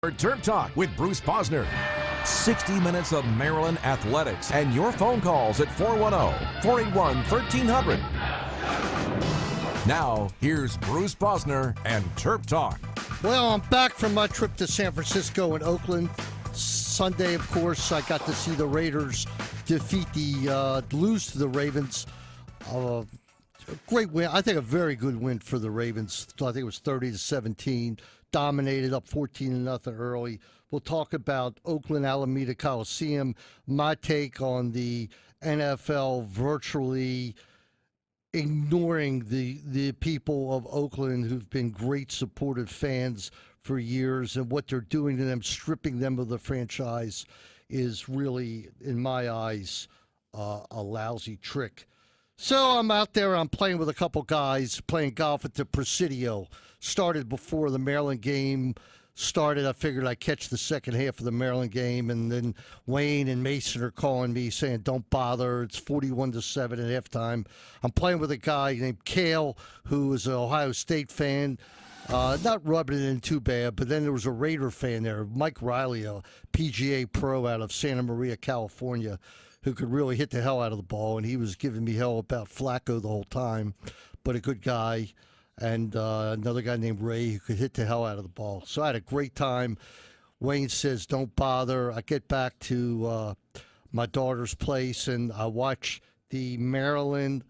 Terp Talk with Bruce Posner. 60 minutes of Maryland athletics and your phone calls at 410-481-1300. Now, here's Bruce Posner and Terp Talk. Well, I'm back from my trip to San Francisco and Oakland. Sunday, of course, I got to see the Raiders lose to the Ravens. Great win. I think a very good win for the Ravens. I think it was 30-17. Dominated up 14-0 early. We'll talk about Oakland Alameda Coliseum. My take on the NFL virtually ignoring the people of Oakland who've been great supportive fans for years, and what they're doing to them, stripping them of the franchise, is really, in my eyes, a lousy trick. So I'm out there, I'm playing with a couple guys, playing golf at the Presidio. Started before the Maryland game started. I figured I'd catch the second half of the Maryland game, and then Wayne and Mason are calling me saying, don't bother, it's 41-7 at halftime. I'm playing with a guy named Cale, who is an Ohio State fan. Not rubbing it in too bad, but then there was a Raider fan there, Mike Riley, a PGA pro out of Santa Maria, California, who could really hit the hell out of the ball, and he was giving me hell about Flacco the whole time, but a good guy. And another guy named Ray who could hit the hell out of the ball. So I had a great time. Wayne says, don't bother. I get back to my daughter's place, and I watch the Maryland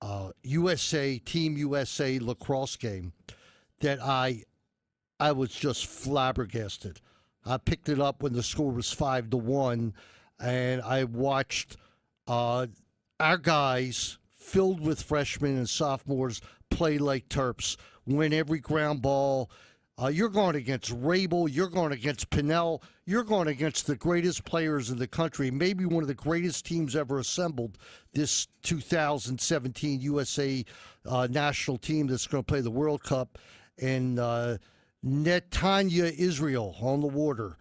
Team USA lacrosse game that I was just flabbergasted. I picked it up when the score was 5-1, and I watched our guys filled with freshmen and sophomores play like Terps, win every ground ball. You're going against Rabel. You're going against Pinnell. You're going against the greatest players in the country, maybe one of the greatest teams ever assembled, this 2017 USA national team that's going to play the World Cup in Netanya, Israel, on the water.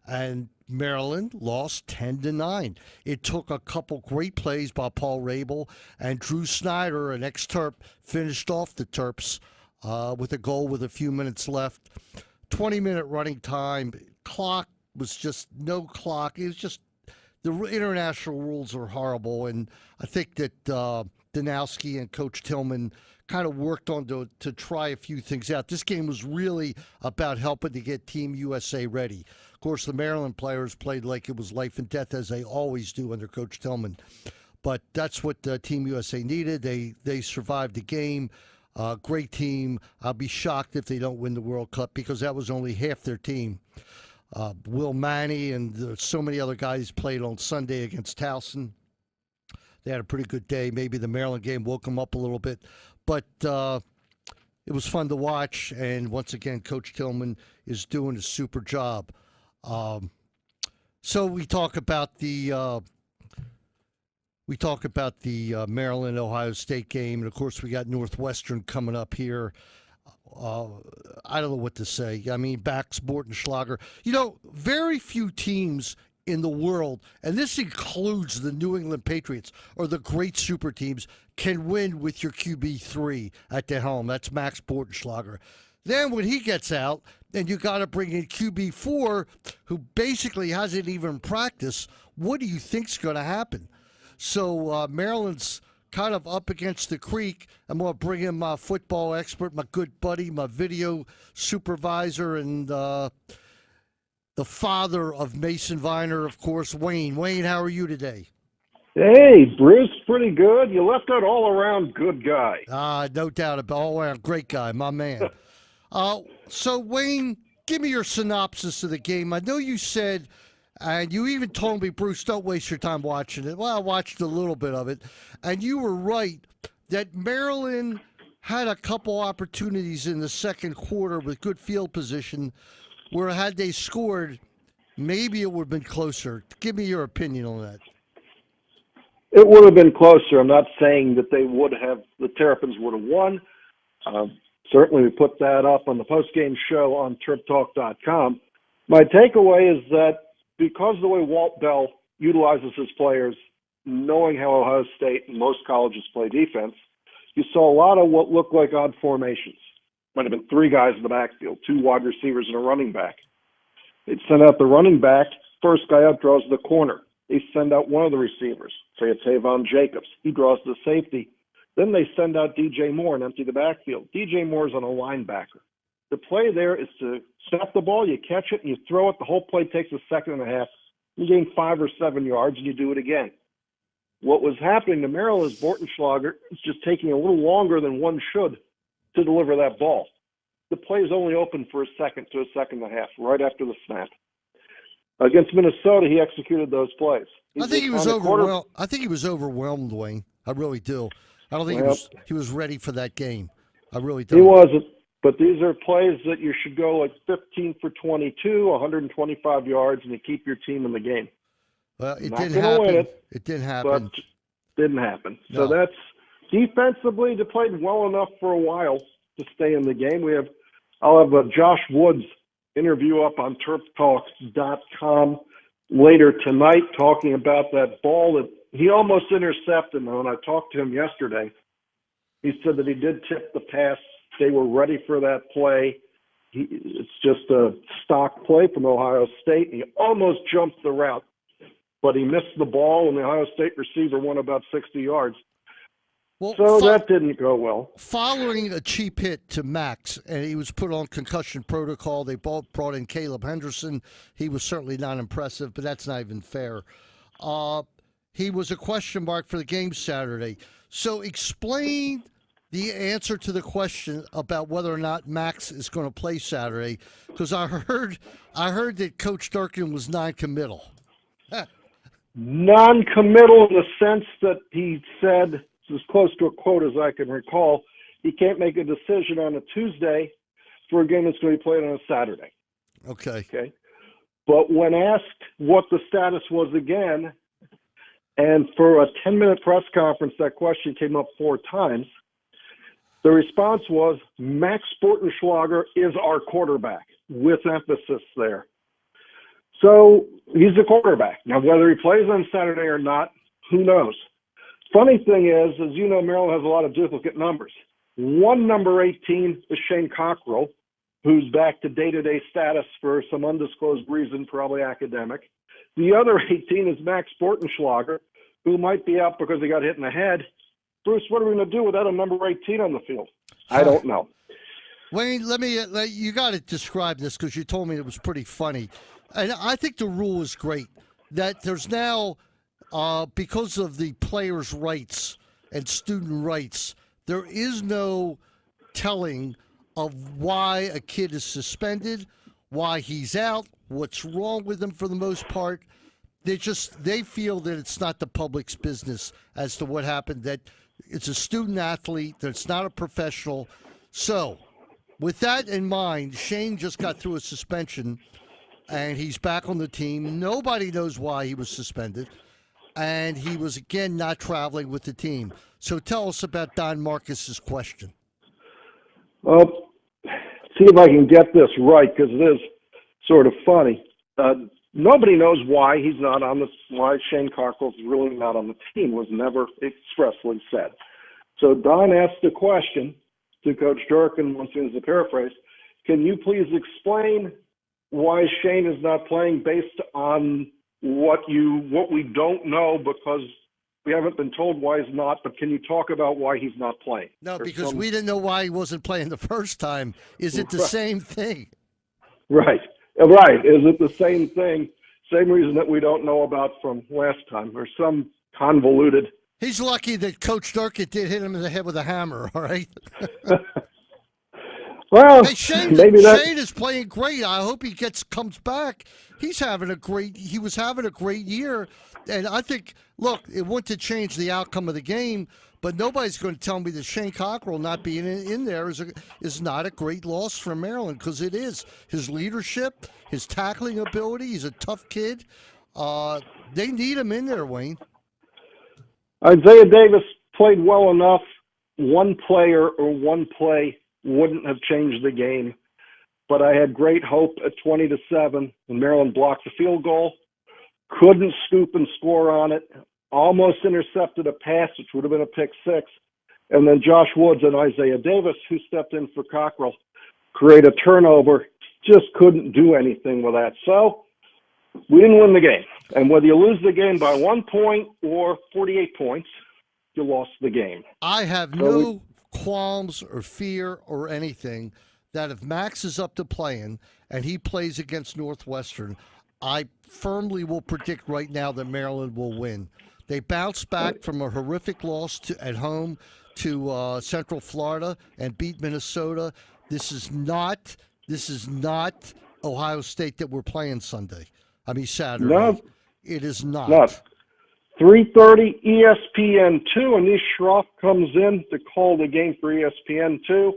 And Maryland lost 10-9. It took a couple great plays by Paul Rabel, and Drew Snyder, an ex-Terp, finished off the Terps with a goal with a few minutes left. 20-minute running time. Clock was just no clock. It was just the international rules are horrible, and I think that Danowski and Coach Tillman kind of worked on to try a few things out. This game was really about helping to get Team USA ready. Of course, the Maryland players played like it was life and death, as they always do under Coach Tillman. But that's what Team USA needed. They survived the game. Great team. I'll be shocked if they don't win the World Cup, because that was only half their team. Will Manny and so many other guys played on Sunday against Towson. They had a pretty good day. Maybe the Maryland game woke them up a little bit. But it was fun to watch. And once again, Coach Tillman is doing a super job. So we talk about the Maryland-Ohio State game. And, of course, we got Northwestern coming up here. I don't know what to say. I mean, Bax, Bortenschlager. You know, very few teams in the world, and this includes the New England Patriots or the great super teams, can win with your QB3 at the helm. That's Max Bortenschlager. Then when he gets out, then you got to bring in QB4, who basically hasn't even practiced. What do you think's going to happen? So Maryland's kind of up against the creek. I'm going to bring in my football expert, my good buddy, my video supervisor, and the father of Mason Viner, of course, Wayne. Wayne, how are you today? Hey, Bruce, pretty good. You left out all-around good guy. No doubt about all-around great guy, my man. So, Wayne, give me your synopsis of the game. I know you said, and you even told me, Bruce, don't waste your time watching it. Well, I watched a little bit of it, and you were right that Maryland had a couple opportunities in the second quarter with good field position where had they scored, maybe it would have been closer. Give me your opinion on that. It would have been closer. I'm not saying that the Terrapins would have won. Certainly we put that up on the postgame show on TerpTalk.com. My takeaway is that because of the way Walt Bell utilizes his players, knowing how Ohio State and most colleges play defense, you saw a lot of what looked like odd formations. Might have been three guys in the backfield, two wide receivers and a running back. They'd send out the running back. First guy out draws the corner. They send out one of the receivers. Say it's Avon Jacobs. He draws the safety. Then they send out DJ Moore and empty the backfield. DJ Moore's on a linebacker. The play there is to snap the ball, you catch it, and you throw it. The whole play takes a second and a half. You gain 5 or 7 yards, and you do it again. What was happening to Merrill is Bortenschlager is just taking a little longer than one should to deliver that ball. The play is only open for a second to a second and a half, right after the snap. Against Minnesota, he executed those plays. I think he was overwhelmed. I think he was overwhelmed, Wayne. I really do. I don't think he was ready for that game. I really don't. He wasn't. But these are plays that you should go like 15 for 22, 125 yards, and you keep your team in the game. Well, it didn't happen. It didn't happen. But didn't happen. No. So that's defensively, they played well enough for a while to stay in the game. I'll have a Josh Woods interview up on TerpTalk.com later tonight talking about that ball that he almost intercepted. And when I talked to him yesterday, he said that he did tip the pass. They were ready for that play. It's just a stock play from Ohio State. He almost jumped the route, but he missed the ball, and the Ohio State receiver went about 60 yards. Well, so that didn't go well. Following a cheap hit to Max, and he was put on concussion protocol, they both brought in Caleb Henderson. He was certainly not impressive, but that's not even fair. He was a question mark for the game Saturday. So explain the answer to the question about whether or not Max is going to play Saturday, because I heard that Coach Durkin was non-committal. Non-committal in the sense that he said, as close to a quote as I can recall, he can't make a decision on a Tuesday for a game that's going to be played on a Saturday. Okay. But when asked what the status was again, and for a 10-minute press conference, that question came up 4 times, the response was, Max Bortenschlager is our quarterback, with emphasis there. So he's the quarterback. Now, whether he plays on Saturday or not, who knows? Funny thing is, as you know, Maryland has a lot of duplicate numbers. One number 18 is Shane Cockrell, who's back to day-to-day status for some undisclosed reason, probably academic. The other 18 is Max Bortenschlager, who might be out because he got hit in the head. Bruce, what are we going to do without a number 18 on the field? I don't know. Wayne, you got to describe this because you told me it was pretty funny. And I think the rule is great that there's now, because of the players' rights and student rights, there is no telling of why a kid is suspended, why he's out, what's wrong with him for the most part. They feel that it's not the public's business as to what happened, that it's a student athlete, that it's not a professional. So with that in mind, Shane just got through a suspension, and he's back on the team. Nobody knows why he was suspended, and he was, again, not traveling with the team. So tell us about Don Marcus's question. Well, see if I can get this right, because it is sort of funny. Nobody knows why he's not on why Shane Cockrell's really not on the team, was never expressly said. So Don asked the question to Coach Durkin, once again as a paraphrase, can you please explain why Shane is not playing based on what we don't know, because we haven't been told why he's not, but can you talk about why he's not playing? No, because we didn't know why he wasn't playing the first time. Is it the same thing? Right. Right. Is it the same thing? Same reason that we don't know about from last time, or some convoluted. He's lucky that Coach Durkin did hit him in the head with a hammer, all right? Well, hey, Shane is playing great. I hope he comes back. He was having a great year. And I think, look, it wouldn't change the outcome of the game, but nobody's going to tell me that Shane Cockrell not being in there is not a great loss for Maryland, because it is. His leadership, his tackling ability, he's a tough kid. They need him in there, Wayne. Isaiah Davis played well enough. One player or one play wouldn't have changed the game. But I had great hope at 20-7 when Maryland blocked the field goal. Couldn't scoop and score on it. Almost intercepted a pass, which would have been a pick six. And then Josh Woods and Isaiah Davis, who stepped in for Cockrell, create a turnover. just couldn't do anything with that. So we didn't win the game. And whether you lose the game by 1 point or 48 points, you lost the game. I have no qualms or fear or anything that if Max is up to playing and he plays against Northwestern, I firmly will predict right now that Maryland will win. They bounced back from a horrific loss at home to Central Florida and beat Minnesota. This is not Ohio State that we're playing Saturday. No, It is not. 3:30 ESPN2. Anish Shroff comes in to call the game for ESPN2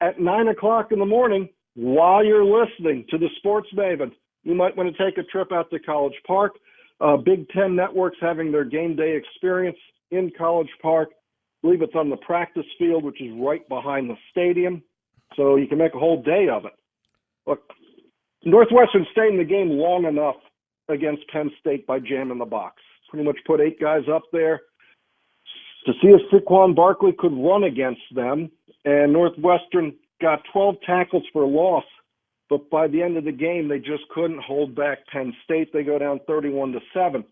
at 9 o'clock in the morning. While you're listening to the Sports Maven, you might want to take a trip out to College Park. Big Ten Network's having their game day experience in College Park. I believe it's on the practice field, which is right behind the stadium. So you can make a whole day of it. Look, Northwestern stayed in the game long enough against Penn State by jamming the box. Pretty much put 8 guys up there to see if Saquon Barkley could run against them. And Northwestern got 12 tackles for a loss. But by the end of the game, they just couldn't hold back Penn State. They go down 31-7.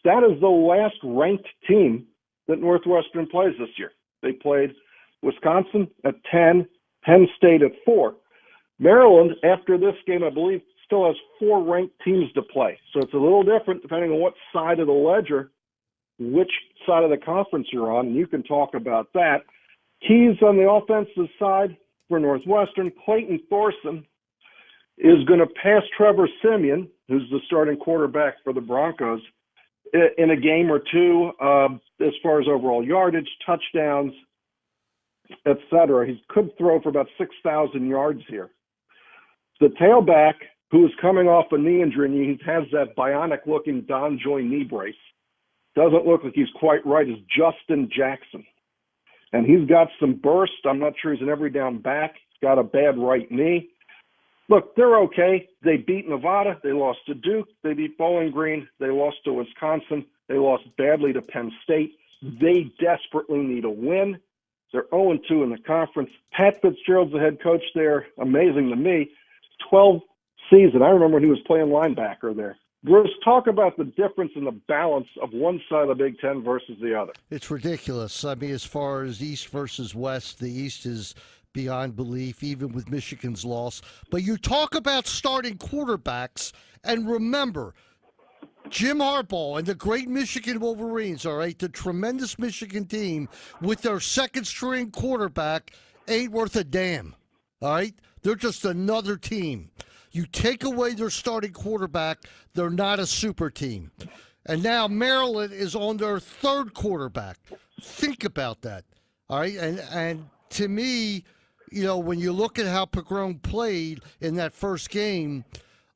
That is the last ranked team that Northwestern plays this year. They played Wisconsin at 10, Penn State at 4. Maryland, after this game, I believe, still has 4 ranked teams to play. So it's a little different depending on what side of the ledger, which side of the conference you're on, and you can talk about that. Keys on the offensive side for Northwestern, Clayton Thorson is going to pass Trevor Siemian, who's the starting quarterback for the Broncos, in a game or two as far as overall yardage, touchdowns, etc. He could throw for about 6,000 yards here. The tailback, who is coming off a knee injury, and he has that bionic-looking Don Joy knee brace, doesn't look like he's quite right, is Justin Jackson. And he's got some burst. I'm not sure he's an every down back. He's got a bad right knee. Look, they're okay. They beat Nevada. They lost to Duke. They beat Bowling Green. They lost to Wisconsin. They lost badly to Penn State. They desperately need a win. They're 0-2 in the conference. Pat Fitzgerald's the head coach there. Amazing to me. 12 season. I remember when he was playing linebacker there. Bruce, talk about the difference in the balance of one side of the Big Ten versus the other. It's ridiculous. As far as East versus West, the East is beyond belief, even with Michigan's loss. But you talk about starting quarterbacks, and remember, Jim Harbaugh and the great Michigan Wolverines, all right, the tremendous Michigan team with their second-string quarterback ain't worth a damn, all right? They're just another team. You take away their starting quarterback, they're not a super team. And now Maryland is on their third quarterback. Think about that, all right? And to me, when you look at how Pagron played in that first game,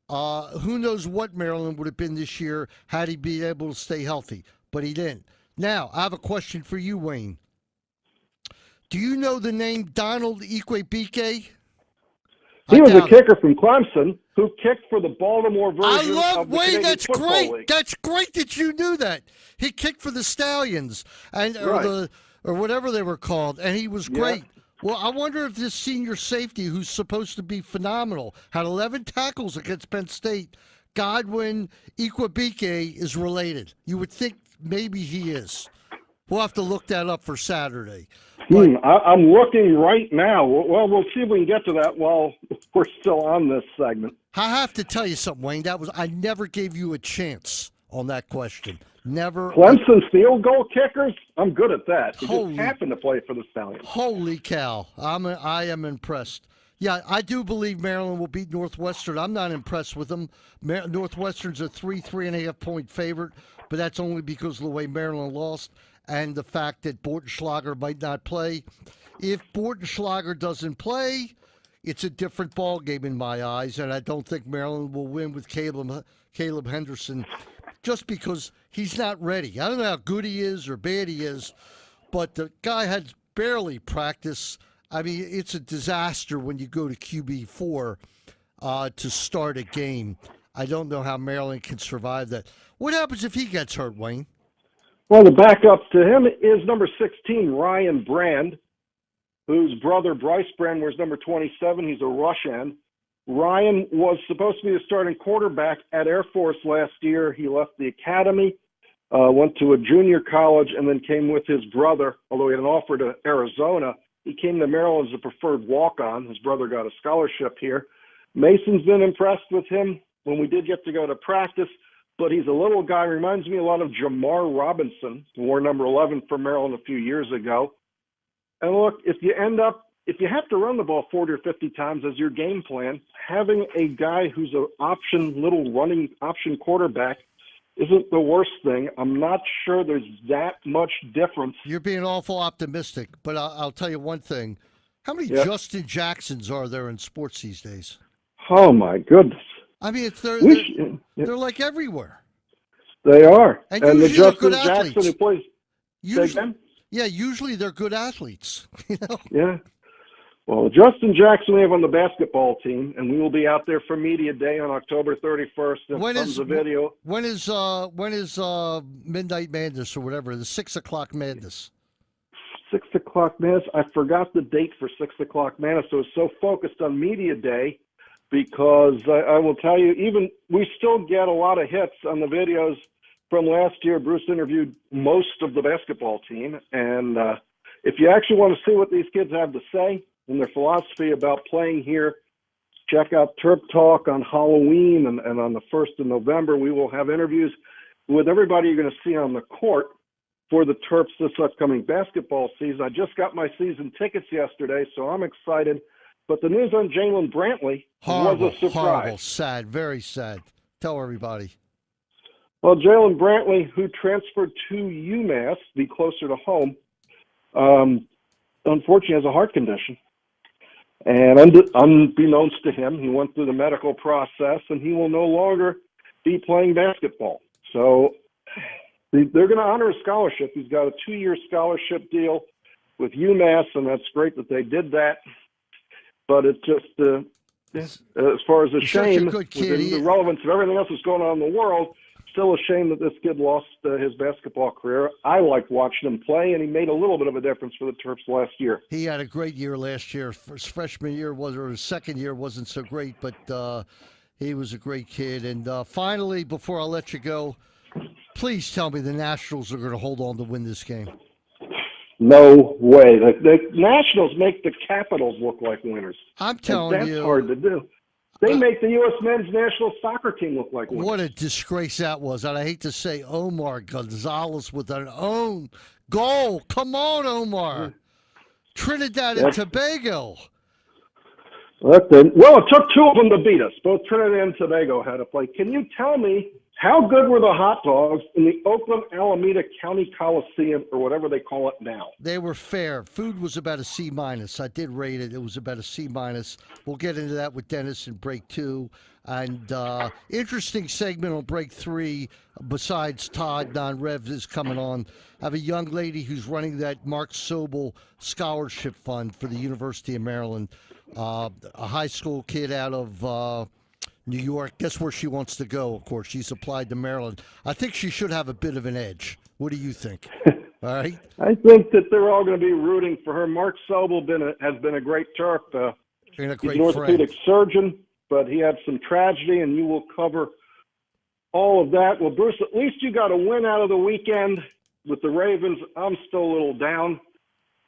who knows what Maryland would have been this year had he been able to stay healthy, but he didn't. Now, I have a question for you, Wayne. Do you know the name Donald Ikwebike? He was a kicker from Clemson who kicked for the Baltimore version of the Wayne, Canadian that's Football great. League. That's great that you knew that. He kicked for the Stallions or whatever they were called, and he was great. Yeah. Well, I wonder if this senior safety, who's supposed to be phenomenal, had 11 tackles against Penn State, Godwin Ikwebike, is related. You would think maybe he is. We'll have to look that up for Saturday. I'm looking right now. Well, we'll see if we can get to that while we're still on this segment. I have to tell you something, Wayne. I never gave you a chance on that question. Never. Clemson field goal kickers? I'm good at that. He just happened to play for the Stallions. Holy cow. I am impressed. Yeah, I do believe Maryland will beat Northwestern. I'm not impressed with them. Northwestern's a 3.5 point favorite, but that's only because of the way Maryland lost and the fact that Bortenschlager might not play. If Bortenschlager doesn't play, it's a different ball game in my eyes, and I don't think Maryland will win with Caleb Henderson just because he's not ready. I don't know how good he is or bad he is, but the guy had barely practice. I mean, it's a disaster when you go to QB4 to start a game. I don't know how Maryland can survive that. What happens if he gets hurt, Wayne? Well, the backup to him is number 16, Ryan Brand, whose brother Bryce Brand wears number 27. He's a rush end. Ryan was supposed to be the starting quarterback at Air Force last year. He left the academy, went to a junior college, and then came with his brother, although he had an offer to Arizona. He came to Maryland as a preferred walk-on. His brother got a scholarship here. Mason's been impressed with him when we did get to go to practice, but he's a little guy. Reminds me a lot of Jamar Robinson, who wore number 11 for Maryland a few years ago. And look, if you have to run the ball 40 or 50 times as your game plan, having a guy who's an little running option quarterback isn't the worst thing. I'm not sure there's that much difference. You're being awful optimistic, but I'll tell you one thing. How many Justin Jacksons are there in sports these days? Oh, my goodness. I mean, they're like everywhere. They are. And the usually they're Justin good Jackson athletes. who plays. Usually they're good athletes. You know? Yeah. Well, Justin Jackson we have on the basketball team, and we will be out there for Media Day on October 31st. When is the video? When is Midnight Madness or whatever, the 6 o'clock Madness? 6 o'clock Madness. I forgot the date for 6 o'clock Madness. I was so focused on Media Day because I will tell you, we still get a lot of hits on the videos from last year. Bruce interviewed most of the basketball team, and if you actually want to see what these kids have to say and their philosophy about playing here, check out Terp Talk on Halloween and on the 1st of November. We will have interviews with everybody you're going to see on the court for the Terps this upcoming basketball season. I just got my season tickets yesterday, so I'm excited. But the news on Jalen Brantley was a surprise. Horrible, sad, very sad. Tell everybody. Well, Jalen Brantley, who transferred to UMass, be closer to home, unfortunately has a heart condition. And unbeknownst to him, he went through the medical process, and he will no longer be playing basketball. So they're going to honor his scholarship. He's got a 2-year scholarship deal with UMass, and that's great that they did that. But it's just, as far as a shame, the relevance of everything else that's going on in the world, still a shame that this kid lost his basketball career. I liked watching him play, and he made a little bit of a difference for the Terps last year. He had a great year last year. His freshman year his second year wasn't so great, but he was a great kid. And finally, before I let you go, please tell me the Nationals are going to hold on to win this game. No way. The Nationals make the Capitals look like winners. I'm telling you. That's hard to do. They make the U.S. men's national soccer team look like winners. What a disgrace that was. And I hate to say Omar Gonzalez with an own goal. Come on, Omar. Trinidad and Tobago. Well, it took two of them to beat us. Both Trinidad and Tobago had to play. Can you tell me how good were the hot dogs in the Oakland Alameda County Coliseum, or whatever they call it now? They were fair. Food was about a C-. I did rate it. It was about a C-. We'll get into that with Dennis in break 2. And interesting segment on break 3, besides Todd, non-Rev is coming on. I have a young lady who's running that Mark Sobel Scholarship Fund for the University of Maryland. A high school kid out of New York. Guess where she wants to go, of course. She's applied to Maryland. I think she should have a bit of an edge. What do you think? All right? I think that they're all going to be rooting for her. Mark Sobel has been a great Terp. He's an orthopedic surgeon, but he had some tragedy, and you will cover all of that. Well, Bruce, at least you got a win out of the weekend with the Ravens. I'm still a little down.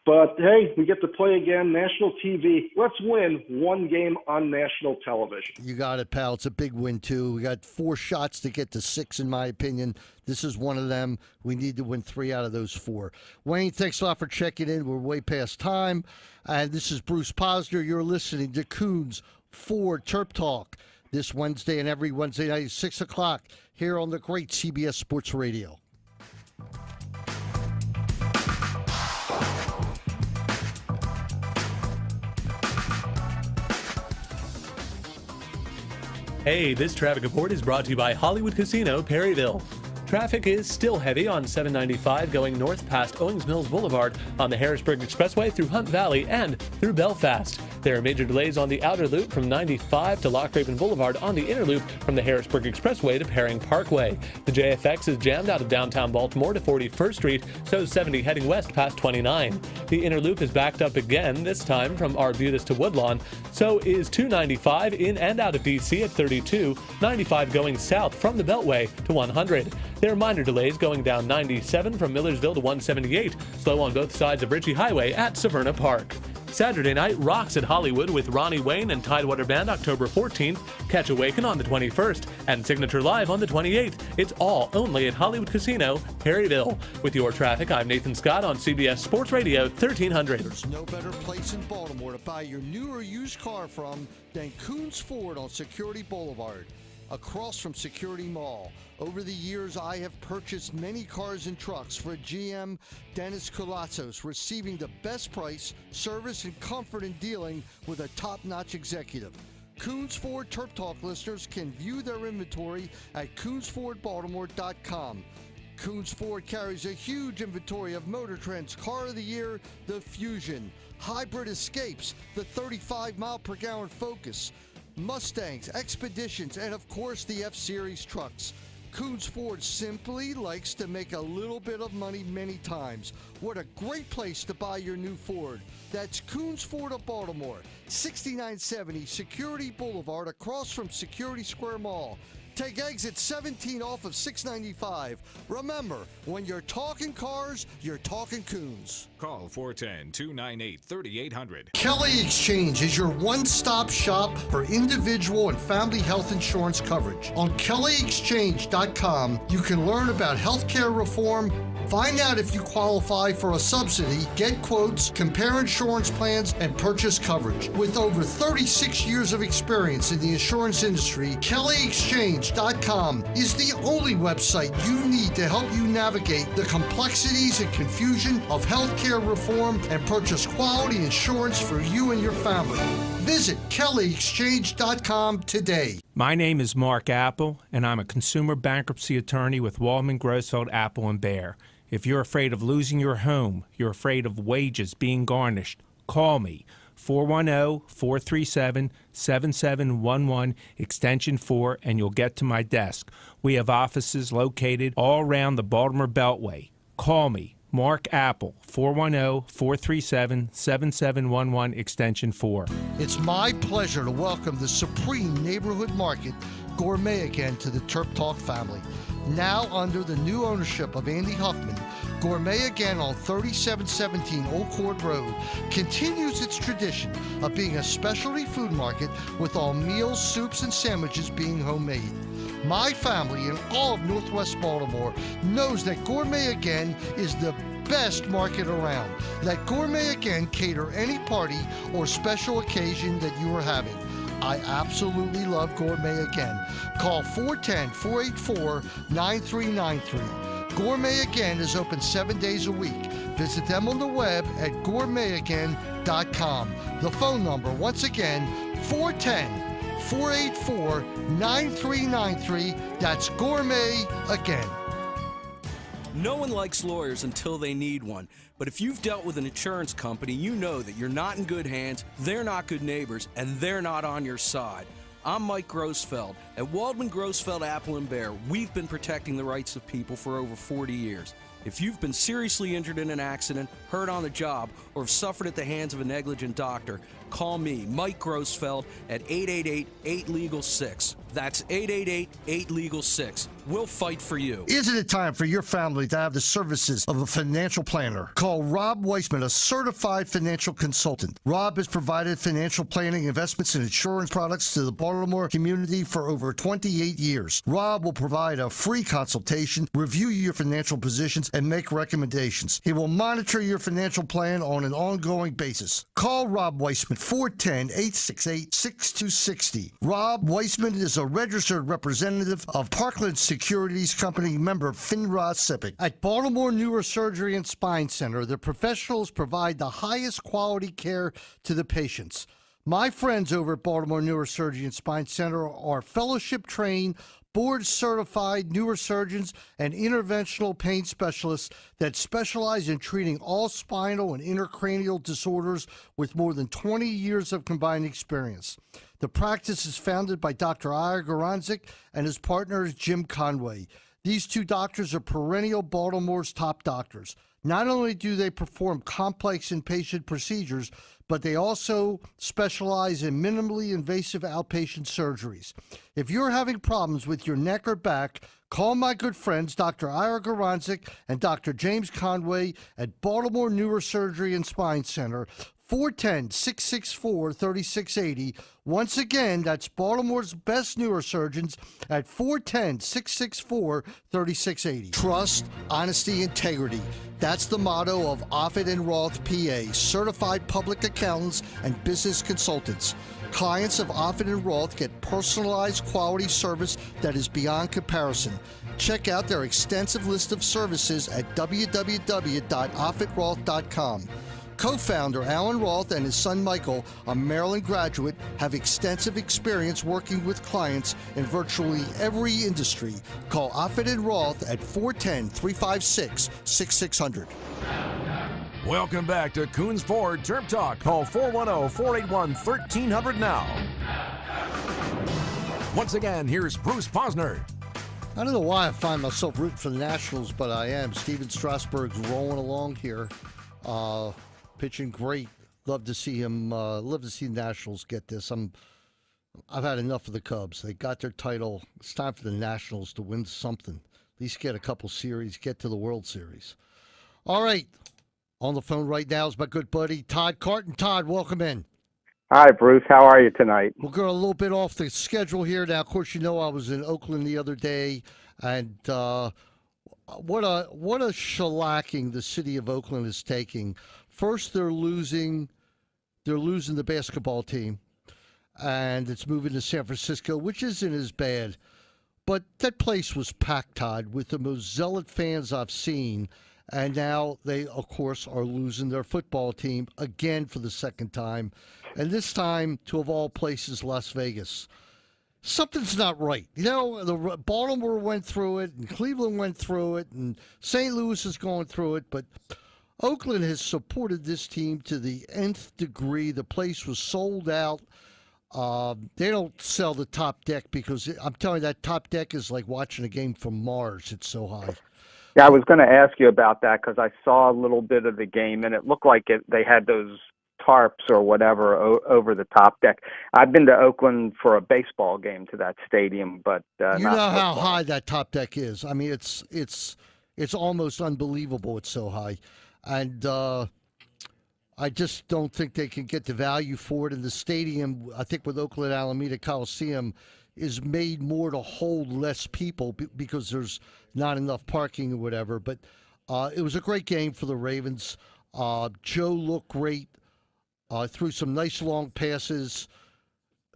But, hey, we get to play again, national TV. Let's win one game on national television. You got it, pal. It's a big win, too. We got 4 shots to get to 6, in my opinion. This is one of them. We need to win 3 out of those 4. Wayne, thanks a lot for checking in. We're way past time. And this is Bruce Posner. You're listening to Koons for Terp Talk this Wednesday and every Wednesday night at 6 o'clock here on the great CBS Sports Radio. Hey, this traffic report is brought to you by Hollywood Casino, Perryville. Traffic is still heavy on 795 going north past Owings Mills Boulevard on the Harrisburg Expressway through Hunt Valley and through Belfast. There are major delays on the outer loop from 95 to Loch Raven Boulevard on the inner loop from the Harrisburg Expressway to Paring Parkway. The JFX is jammed out of downtown Baltimore to 41st Street, so 70 heading west past 29. The inner loop is backed up again, this time from Arbutus to Woodlawn. So is 295 in and out of D.C. at 32, 95 going south from the Beltway to 100. There are minor delays going down 97 from Millersville to 178, slow on both sides of Ritchie Highway at Severna Park. Saturday night rocks at Hollywood with Ronnie Wayne and Tidewater Band October 14th, Catch Awaken on the 21st, and Signature Live on the 28th. It's all only at Hollywood Casino, Perryville. With your traffic, I'm Nathan Scott on CBS Sports Radio 1300. There's no better place in Baltimore to buy your new or used car from than Koons Ford on Security Boulevard, across from Security Mall. Over the years, I have purchased many cars and trucks for GM Dennis Colazzos, receiving the best price, service, and comfort in dealing with a top-notch executive. Koons Ford Terp Talk listeners can view their inventory at KoonsFordBaltimore.com. Koons Ford carries a huge inventory of Motor Trend's Car of the Year, the Fusion, Hybrid Escapes, the 35-mile-per-gallon Focus, Mustangs, Expeditions, and of course the F-Series trucks. Koons Ford simply likes to make a little bit of money many times. What a great place to buy your new Ford. That's Koons Ford of Baltimore, 6970 Security Boulevard, across from Security Square Mall. Take exit 17 off of 695. Remember, when you're talking cars, you're talking Koons. Call 410-298-3800. Kelly Exchange is your one-stop shop for individual and family health insurance coverage. On kellyexchange.com, you can learn about healthcare reform, find out if you qualify for a subsidy, get quotes, compare insurance plans, and purchase coverage. With over 36 years of experience in the insurance industry, kellyexchange.com is the only website you need to help you navigate the complexities and confusion of healthcare reform and purchase quality insurance for you and your family. Visit kellyexchange.com today. My name is Mark Apple, and I'm a consumer bankruptcy attorney with Waldman, Grossfeld, Apple, and Bear. If you're afraid of losing your home, you're afraid of wages being garnished, call me. 410-437-7711, extension 4, and you'll get to my desk. We have offices located all around the Baltimore Beltway. Call me, Mark Apple, 410-437-7711, extension 4. It's my pleasure to welcome the Supreme Neighborhood Market Gourmet again to the Terp Talk family. Now under the new ownership of Andy Huffman, Gourmet Again on 3717 Old Court Road continues its tradition of being a specialty food market with all meals, soups, and sandwiches being homemade. My family and all of Northwest Baltimore knows that Gourmet Again is the best market around. Let Gourmet Again cater any party or special occasion that you are having. I absolutely love Gourmet Again. Call 410-484-9393. Gourmet Again is open 7 days a week. Visit them on the web at gourmetagain.com. The phone number, once again, 410-484-9393. That's Gourmet Again. No one likes lawyers until they need one. But if you've dealt with an insurance company, you know that you're not in good hands, they're not good neighbors, and they're not on your side. I'm Mike Grossfeld. At Waldman, Grossfeld, Apple & Bear, we've been protecting the rights of people for over 40 years. If you've been seriously injured in an accident, hurt on the job, or have suffered at the hands of a negligent doctor, call me, Mike Grossfeld, at 888-8-LEGAL-6. That's 888-8-LEGAL-6. We'll fight for you. Isn't it time for your family to have the services of a financial planner? Call Rob Weissman, a certified financial consultant. Rob has provided financial planning, investments, and insurance products to the Baltimore community for over 28 years. Rob will provide a free consultation, review your financial positions, and make recommendations. He will monitor your financial plan on an ongoing basis. Call Rob Weissman, 410-868-6260. Rob Weissman is a registered representative of Parkland Securities Company, member FINRA SIPC. At Baltimore Neurosurgery and Spine Center, the professionals provide the highest quality care to the patients. My friends over at Baltimore Neurosurgery and Spine Center are fellowship-trained, board-certified neurosurgeons and interventional pain specialists that specialize in treating all spinal and intracranial disorders with more than 20 years of combined experience. The practice is founded by Dr. Ira Goranczyk and his partner Jim Conway. These two doctors are perennial Baltimore's top doctors. Not only do they perform complex inpatient procedures, but they also specialize in minimally invasive outpatient surgeries. If you're having problems with your neck or back, call my good friends Dr. Ira Goranczyk and Dr. James Conway at Baltimore Neurosurgery and Spine Center, 410-664-3680. Once again, that's Baltimore's best neurosurgeons at 410-664-3680. Trust, honesty, integrity. That's the motto of Offit and Roth PA, certified public accountants and business consultants. Clients of Offit and Roth get personalized quality service that is beyond comparison. Check out their extensive list of services at www.offitroth.com. Co-founder Alan Roth and his son Michael, a Maryland graduate, have extensive experience working with clients in virtually every industry. Call Offit and Roth at 410-356-6600. Welcome back to Koons Ford Terp Talk. Call 410-481-1300 now. Once again, here's Bruce Posner. I don't know why I find myself rooting for the Nationals, but I am. Steven Strasburg's rolling along here. Pitching great. Love to see him. Love to see the Nationals get this. I've had enough of the Cubs. They got their title. It's time for the Nationals to win something. At least get a couple series. Get to the World Series. All right. On the phone right now is my good buddy Todd Carton. Todd, welcome in. Hi, Bruce. How are you tonight? We'll go a little bit off the schedule here. Now, of course, you know I was in Oakland the other day, and what a shellacking the city of Oakland is taking. First, they're losing the basketball team, and it's moving to San Francisco, which isn't as bad. But that place was packed, Todd, with the most zealot fans I've seen. And now they, of course, are losing their football team again for the second time. And this time, to of all places, Las Vegas. Something's not right. You know, Baltimore went through it, and Cleveland went through it, and St. Louis is going through it. But Oakland has supported this team to the nth degree. The place was sold out. They don't sell the top deck because I'm telling you, that top deck is like watching a game from Mars. It's so high. Yeah, I was going to ask you about that because I saw a little bit of the game, and it looked like they had those tarps or whatever over the top deck. I've been to Oakland for a baseball game to that stadium, but you not know how football. high that top deck is. I mean, it's almost unbelievable. It's so high, and I just don't think they can get the value for it. In the stadium, I think with Oakland Alameda Coliseum, is made more to hold less people because there's not enough parking or whatever. But it was a great game for the Ravens. Joe looked great. Threw some nice long passes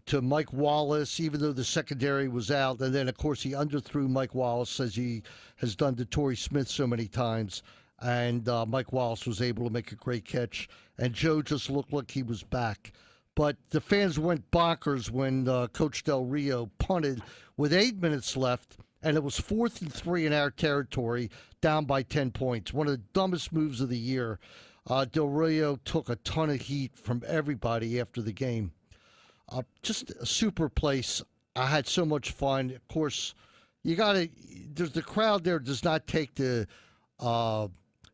to Mike Wallace, even though the secondary was out. And then, of course, he underthrew Mike Wallace, as he has done to Torrey Smith so many times. And Mike Wallace was able to make a great catch. And Joe just looked like he was back. But the fans went bonkers when Coach Del Rio punted with 8 minutes left, and it was 4th and 3 in our territory, down by 10 points. One of the dumbest moves of the year. Del Rio took a ton of heat from everybody after the game. Just a super place. I had so much fun. Of course, there's the crowd there does not take the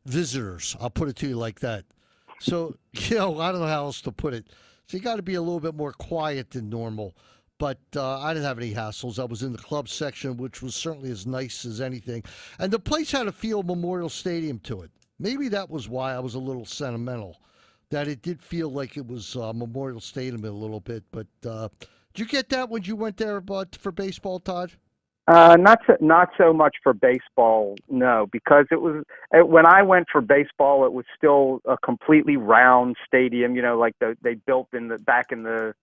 visitors. I'll put it to you like that. So, I don't know how else to put it. So you got to be a little bit more quiet than normal. But I didn't have any hassles. I was in the club section, which was certainly as nice as anything. And the place had a feel Memorial Stadium to it. Maybe that was why I was a little sentimental, that it did feel like it was Memorial Stadium a little bit. But did you get that when you went there for baseball, Todd? Not so much for baseball, no, because it was when I went for baseball, it was still a completely round stadium. Like they built back in the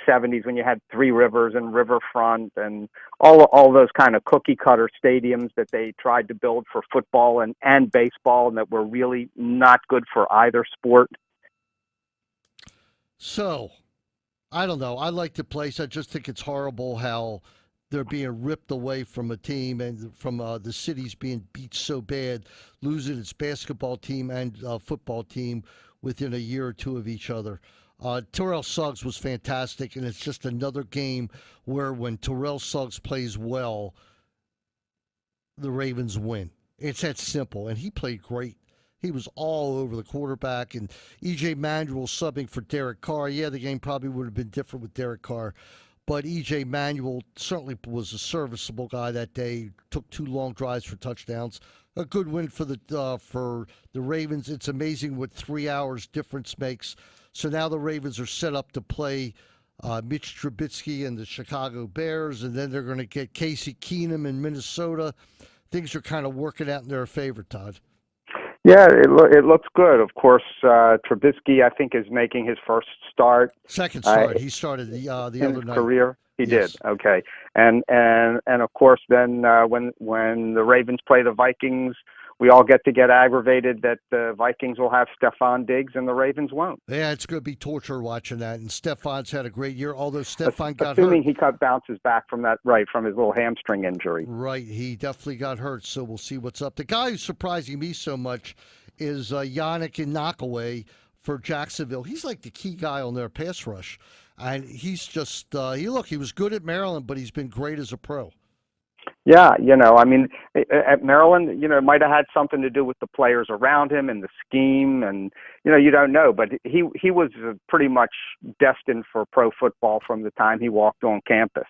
70s when you had Three Rivers and Riverfront and all those kind of cookie cutter stadiums that they tried to build for football and baseball, and that were really not good for either sport. So, I don't know. I like the place. I just think it's horrible how they're being ripped away from a team and from the city's being beat so bad, losing its basketball team and football team within a year or two of each other. Terrell Suggs was fantastic, and it's just another game where when Terrell Suggs plays well, the Ravens win. It's that simple, and he played great. He was all over the quarterback, and E.J. Manuel subbing for Derek Carr. Yeah, the game probably would have been different with Derek Carr, but E.J. Manuel certainly was a serviceable guy that day. Took 2 long drives for touchdowns. A good win for the Ravens. It's amazing what 3 hours difference makes. So now the Ravens are set up to play Mitch Trubisky and the Chicago Bears, and then they're going to get Casey Keenum in Minnesota. Things are kind of working out in their favor, Todd. Yeah, it looks good. Of course, Trubisky, I think, is making his first start. Second start. He started the other night. Career. He Yes. did. Okay, and of course, then when the Ravens play the Vikings, we all get aggravated that the Vikings will have Stephon Diggs and the Ravens won't. Yeah, it's going to be torture watching that. And Stephon's had a great year, although Stephon got assuming hurt. he bounces back from that, from his little hamstring injury. Right, he definitely got hurt, so we'll see what's up. The guy who's surprising me so much is Yannick Ngakoue for Jacksonville. He's like the key guy on their pass rush. And he's just, he was good at Maryland, but he's been great as a pro. Yeah, I mean, at Maryland, it might have had something to do with the players around him and the scheme, and you don't know. But he was pretty much destined for pro football from the time he walked on campus.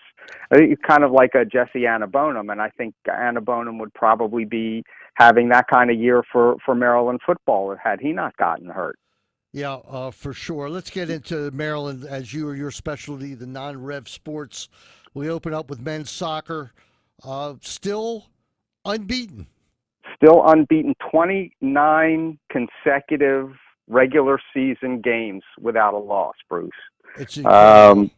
I think he's kind of like a Jesse Annabonum, and I think Annabonum would probably be having that kind of year for Maryland football had he not gotten hurt. Yeah, for sure. Let's get into Maryland as your specialty, the non-rev sports. We open up with men's soccer. Still unbeaten. Still unbeaten. 29 consecutive regular season games without a loss, Bruce. It's incredible.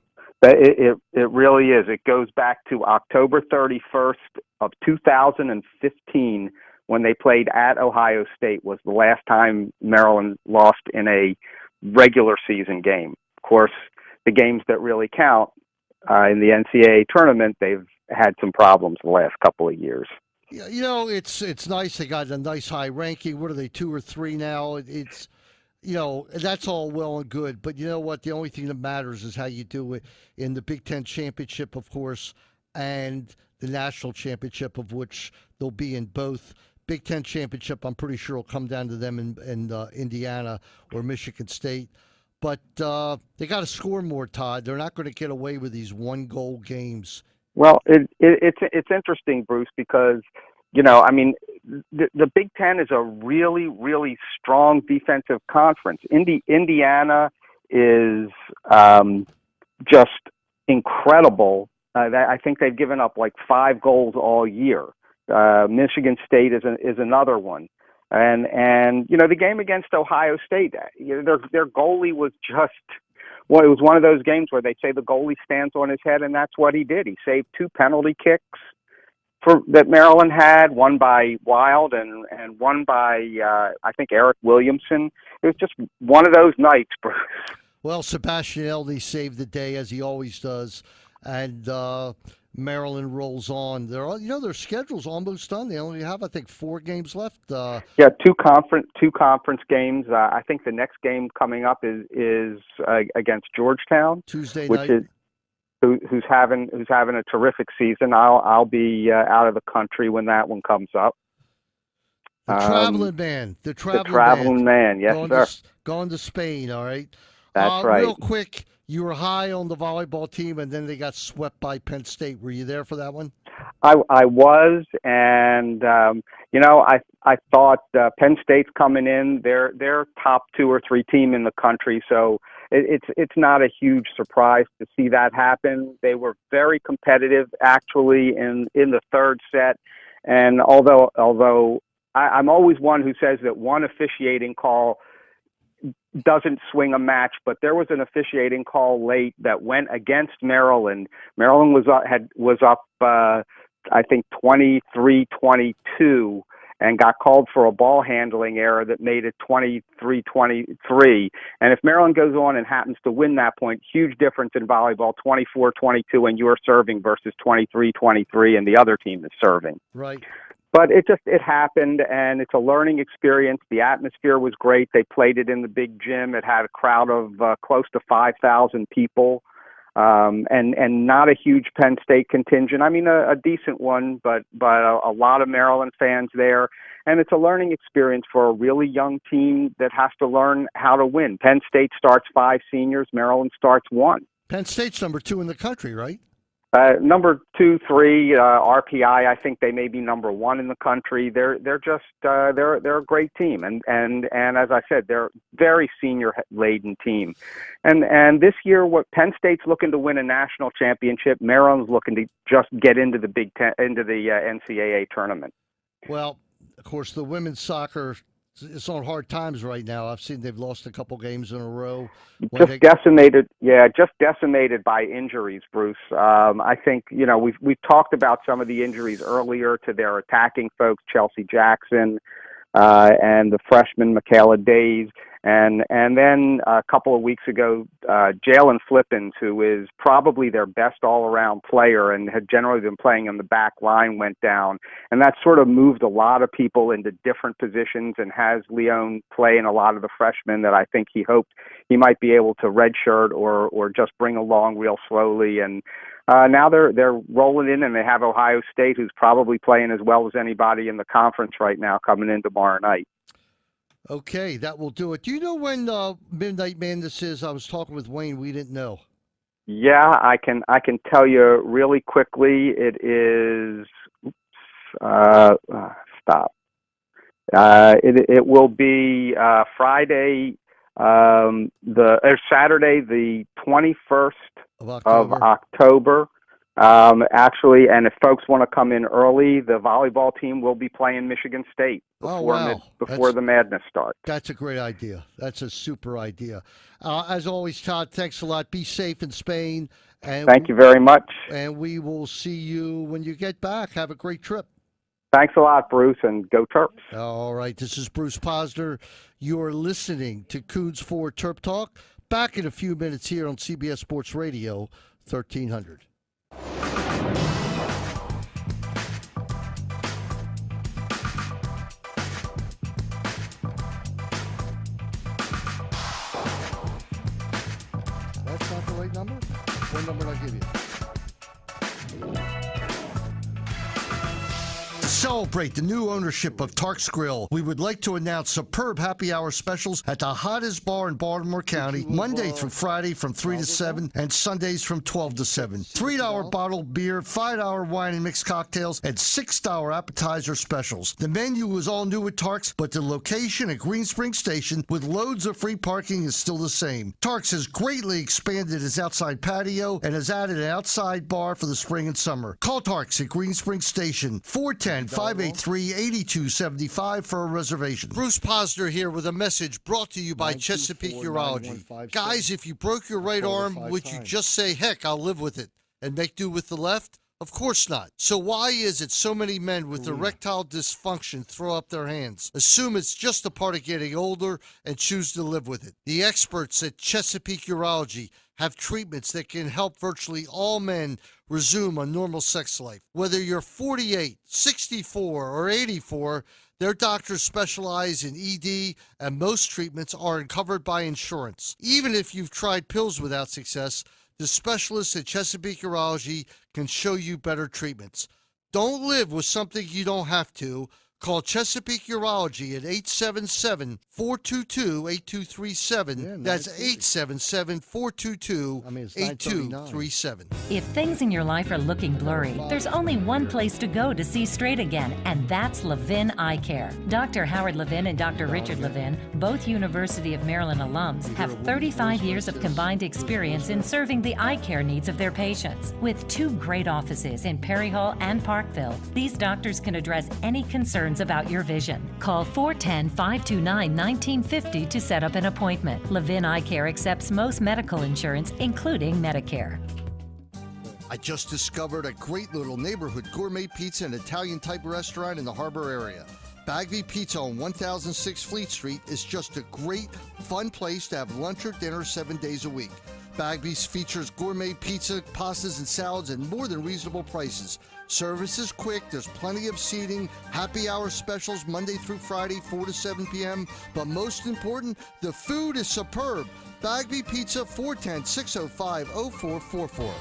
It really is. It goes back to October 31st of 2015 when they played at Ohio State was the last time Maryland lost in a regular season game. Of course, the games that really count in the NCAA tournament, they've had some problems the last couple of years. Yeah, it's nice. They got a nice high ranking. What are they, 2 or 3 now? It's, that's all well and good. But you know what? The only thing that matters is how you do it in the Big Ten Championship, of course, and the National Championship, of which they'll be in both. Big Ten Championship, I'm pretty sure will come down to them in Indiana or Michigan State. But they got to score more, Todd. They're not going to get away with these 1-goal games. Well, it's interesting, Bruce, because the Big Ten is a really, really strong defensive conference. Indiana is just incredible. I think they've given up like 5 goals all year. Michigan State is another one, and the game against Ohio State, their goalie was just. Well, it was one of those games where they say the goalie stands on his head, and that's what he did. He saved 2 penalty kicks that Maryland had, one by Wild and one by, I think, Eric Williamson. It was just one of those nights, Bruce. Well, Sebastian Eldy saved the day, as he always does, and Maryland rolls on. Their schedule's almost done. They only have, I think, 4 games left. Yeah, two conference games. I think the next game coming up is against Georgetown Tuesday which night. Is who's having a terrific season. I'll be out of the country when that one comes up. The traveling man. The traveling man. Yes, sir. Going to Spain. All right. That's right. Real quick. You were high on the volleyball team, and then they got swept by Penn State. Were you there for that one? I was, and I thought Penn State's coming in. They're top 2 or 3 team in the country, so it's not a huge surprise to see that happen. They were very competitive, actually, in the third set, and although I'm always one who says that one officiating call doesn't swing a match, but there was an officiating call late that went against Maryland. Maryland was up, I think 23-22, and got called for a ball handling error that made it 23-23. And if Maryland goes on and happens to win that point, huge difference in volleyball, 24-22, and you're serving versus 23-23 and the other team is serving. Right. But it happened, and it's a learning experience. The atmosphere was great. They played it in the big gym. It had a crowd of close to 5,000 people, and not a huge Penn State contingent. I mean, a decent one, but a lot of Maryland fans there. And it's a learning experience for a really young team that has to learn how to win. Penn State starts 5 seniors. Maryland starts 1. Penn State's number 2 in the country, right? Number 2, 3, RPI. I think they may be number 1 in the country. They're just they're a great team, and as I said, they're very senior laden team, and this year, what Penn State's looking to win a national championship, Maryland's looking to just get into the NCAA tournament. Well, of course, the women's soccer is on hard times right now. I've seen they've lost a couple games in a row. Decimated by injuries, Bruce. I think, we've talked about some of the injuries earlier to their attacking folks, Chelsea Jackson, and the freshman Michaela Days. And then a couple of weeks ago, Jalen Flippins, who is probably their best all-around player and had generally been playing on the back line, went down. And that sort of moved a lot of people into different positions and has Leon play in a lot of the freshmen that I think he hoped he might be able to redshirt or just bring along real slowly. And now they're rolling in, and they have Ohio State, who's probably playing as well as anybody in the conference right now, coming in tomorrow night. Okay, that will do it. Do you know when Midnight Madness is? I was talking with Wayne. We didn't know. Yeah, I can tell you really quickly. It is. Stop. It will be Friday, Saturday, the 21st of October. Actually, and if folks want to come in early, the volleyball team will be playing Michigan State before the madness starts. That's a great idea. That's a super idea. As always, Todd, thanks a lot. Be safe in Spain. And thank you very much. And we will see you when you get back. Have a great trip. Thanks a lot, Bruce, and go Terps. All right, this is Bruce Posner. You're listening to Koons for Terp Talk. Back in a few minutes here on CBS Sports Radio, 1300. That's not the right number? What number did I give you? To celebrate the new ownership of Tark's Grill, we would like to announce superb happy hour specials at the hottest bar in Baltimore County, Monday through Friday from 3 to 7 and Sundays from 12 to 7. $3 bottled beer, $5 wine and mixed cocktails, and $6 appetizer specials. The menu is all new at Tark's, but the location at Green Spring Station with loads of free parking is still the same. Tark's has greatly expanded its outside patio and has added an outside bar for the spring and summer. Call Tark's at Green Spring Station, 410-583-8275 for a reservation. Bruce Posner here with a message brought to you by Chesapeake Urology. Guys, if you broke your right arm, would you just say, heck, I'll live with it, and make do with the left? Of course not. So why is it so many men with erectile dysfunction throw up their hands, assume it's just a part of getting older, and choose to live with it? The experts at Chesapeake Urology have treatments that can help virtually all men resume a normal sex life. Whether you're 48, 64, or 84, their doctors specialize in ED, and most treatments are covered by insurance. Even if you've tried pills without success, the specialists at Chesapeake Urology can show you better treatments. Don't live with something you don't have to. Call Chesapeake Urology at 877-422-8237. That's 877-422-8237. If things in your life are looking blurry, there's only one place to go to see straight again, and that's Levin Eye Care. Dr. Howard Levin and Dr. Richard Levin, both University of Maryland alums, have 35 years of combined experience in serving the eye care needs of their patients. With 2 great offices in Perry Hall and Parkville, these doctors can address any concerns about your vision. Call 410-529-1950 to set up an appointment. Levin Eye Care accepts most medical insurance, including Medicare. I just discovered a great little neighborhood gourmet pizza and Italian-type restaurant in the harbor area. Bagby Pizza on 1006 Fleet Street is just a great, fun place to have lunch or dinner 7 days a week. Bagby's features gourmet pizza, pastas, and salads at more than reasonable prices. Service is quick, there's plenty of seating, happy hour specials Monday through Friday, 4 to 7 p.m. But most important, the food is superb. Bagby Pizza, 410-605-0444.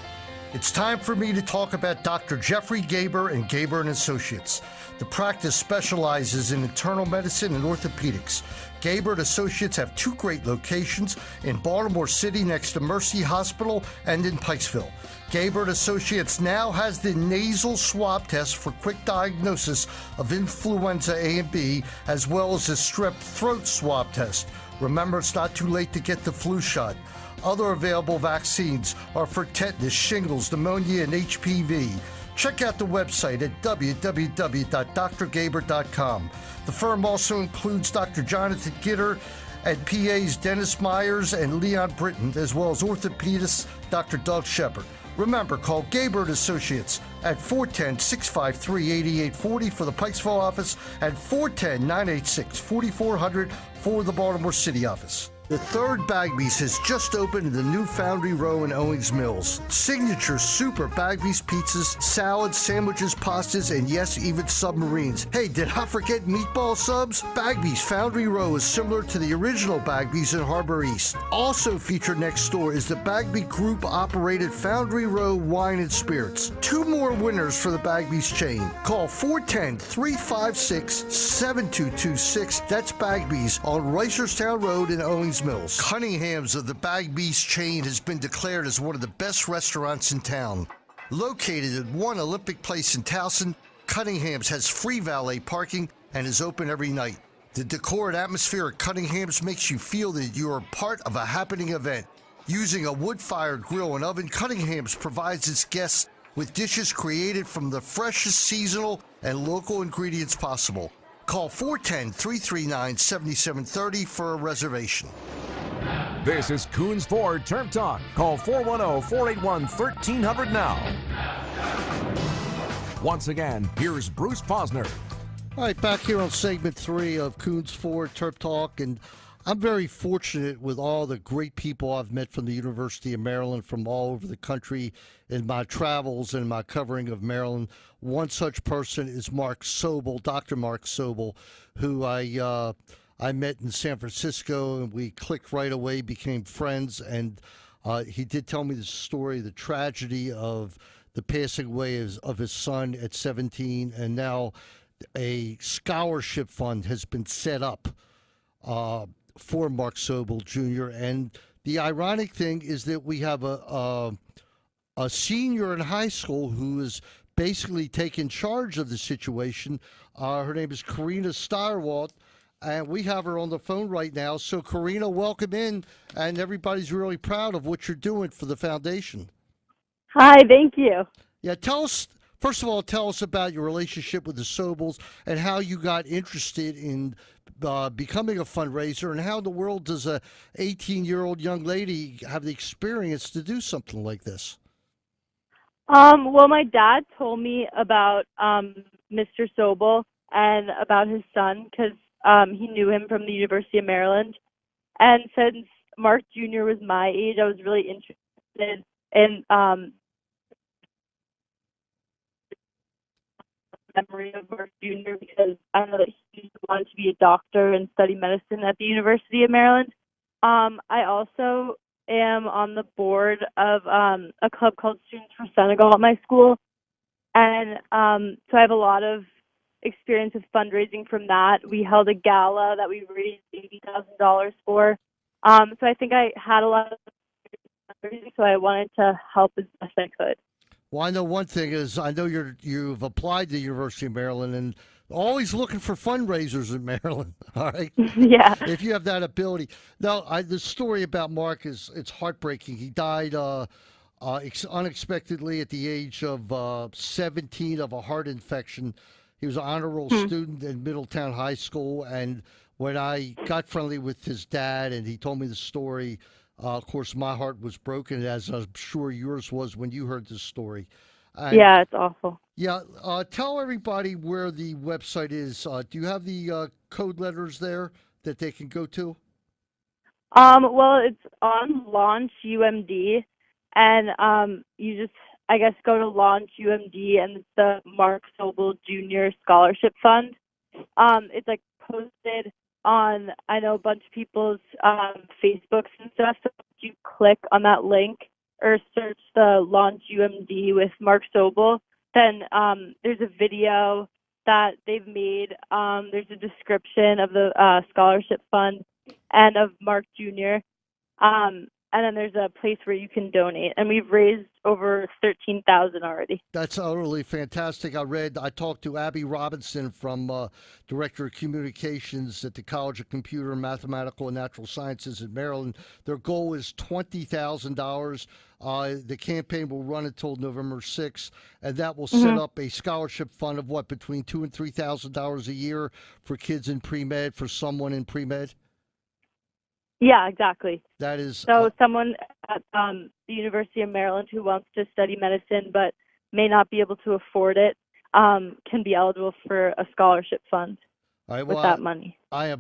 It's time for me to talk about Dr. Jeffrey Gaber and Gaber & Associates. The practice specializes in internal medicine and orthopedics. Gaber & Associates have two great locations in Baltimore City next to Mercy Hospital and in Pikesville. Gaber & Associates now has the nasal swab test for quick diagnosis of influenza A and B, as well as the strep throat swab test. Remember, it's not too late to get the flu shot. Other available vaccines are for tetanus, shingles, pneumonia, and HPV. Check out the website at www.drgaber.com. The firm also includes Dr. Jonathan Gitter and PAs Dennis Myers and Leon Britton, as well as orthopedist Dr. Doug Shepard. Remember, call Gaber & Associates at 410-653-8840 for the Pikesville office and 410-986-4400 for the Baltimore City office. The third Bagby's has just opened in the new Foundry Row in Owings Mills. Signature super Bagby's pizzas, salads, sandwiches, pastas, and yes, even submarines. Hey, did I forget meatball subs? Bagby's Foundry Row is similar to the original Bagby's in Harbor East. Also featured next door is the Bagby Group-operated Foundry Row Wine and Spirits. Two more winners for the Bagby's chain. Call 410-356-7226. That's Bagby's on Reisterstown Road in Owings Mills. Cunningham's of the Bagby's chain has been declared as one of the best restaurants in town. Located at One Olympic Place in Towson, Cunningham's has free valet parking and is open every night. The decor and atmosphere at Cunningham's makes you feel that you are part of a happening event. Using a wood-fired grill and oven, Cunningham's provides its guests with dishes created from the freshest seasonal and local ingredients possible. Call 410-339-7730 for a reservation. This is Koons Ford Terp Talk. Call 410-481-1300 now. Once again, here's Bruce Posner. All right, back here on segment 3 of Koons Ford Terp Talk, and I'm very fortunate with all the great people I've met from the University of Maryland from all over the country in my travels and my covering of Maryland. One such person is Mark Sobel, Dr. Mark Sobel, who I met in San Francisco, and we clicked right away, became friends, and he did tell me the story, the tragedy of the passing away of his son at 17, and now a scholarship fund has been set up for Mark Sobel Jr. And the ironic thing is that we have a senior in high school who is basically taking charge of the situation. Her name is Karina Steyerwalt, and we have her on the phone right now. So, Karina, welcome in, and everybody's really proud of what you're doing for the foundation. Hi, thank you. Yeah, first of all, tell us about your relationship with the Sobels and how you got interested in becoming a fundraiser, and how in the world does a 18-year-old young lady have the experience to do something like this? Well, my dad told me about Mr. Sobel and about his son because he knew him from the University of Maryland. And since Mark Jr. was my age, I was really interested in memory of Mark Jr. because I know that he wanted to be a doctor and study medicine at the University of Maryland. I also am on the board of a club called Students for Senegal at my school, and so I have a lot of experience with fundraising from that. We held a gala that we raised $80,000 for, so I think I had a lot of fundraising, so I wanted to help as best I could. Well, I know one thing is I know you've applied to the University of Maryland and always looking for fundraisers in Maryland. All right. Yeah. If you have that ability. Now, the story about Mark it's heartbreaking. He died unexpectedly at the age of 17 of a heart infection. He was an honor roll student in Middletown High School, and when I got friendly with his dad and he told me the story, of course, my heart was broken, as I'm sure yours was when you heard this story. Yeah, it's awful. Yeah, tell everybody where the website is. Do you have the code letters there that they can go to? Well, it's on Launch UMD, and you just, I guess, go to Launch UMD, and it's the Mark Sobel Jr Scholarship Fund. It's like posted on, I know, a bunch of people's Facebooks and stuff. So if you click on that link or search the Launch UMD with Mark Sobel, then there's a video that they've made. There's a description of the scholarship fund and of Mark Jr. And then there's a place where you can donate. And we've raised over $13,000 already. That's utterly fantastic. I talked to Abby Robinson from Director of Communications at the College of Computer, Mathematical, and Natural Sciences in Maryland. Their goal is $20,000. The campaign will run until November 6th, and that will set up a scholarship fund of between $2,000 and $3,000 a year for kids in pre-med, for someone in pre-med? Yeah, exactly. That is so someone at the University of Maryland who wants to study medicine but may not be able to afford it can be eligible for a scholarship fund with that money. I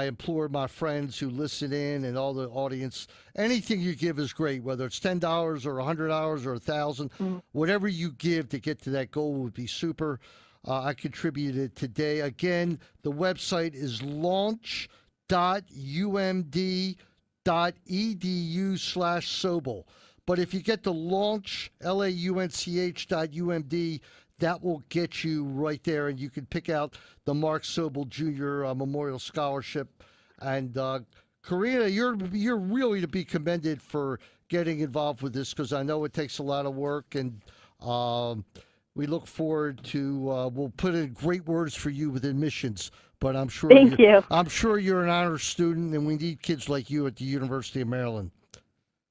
implore my friends who listen in and all the audience, anything you give is great, whether it's $10 or $100 or $1,000, whatever you give to get to that goal would be super. I contributed today. Again, the website is launch.umd.edu/Sobel. But if you get the launch, launch.umd, that will get you right there, and you can pick out the Mark Sobel Jr. Memorial Scholarship. And Karina, you're really to be commended for getting involved with this, because I know it takes a lot of work, and we look forward to, we'll put in great words for you with admissions. But I'm sure I'm sure you're an honor student, and we need kids like you at the University of Maryland.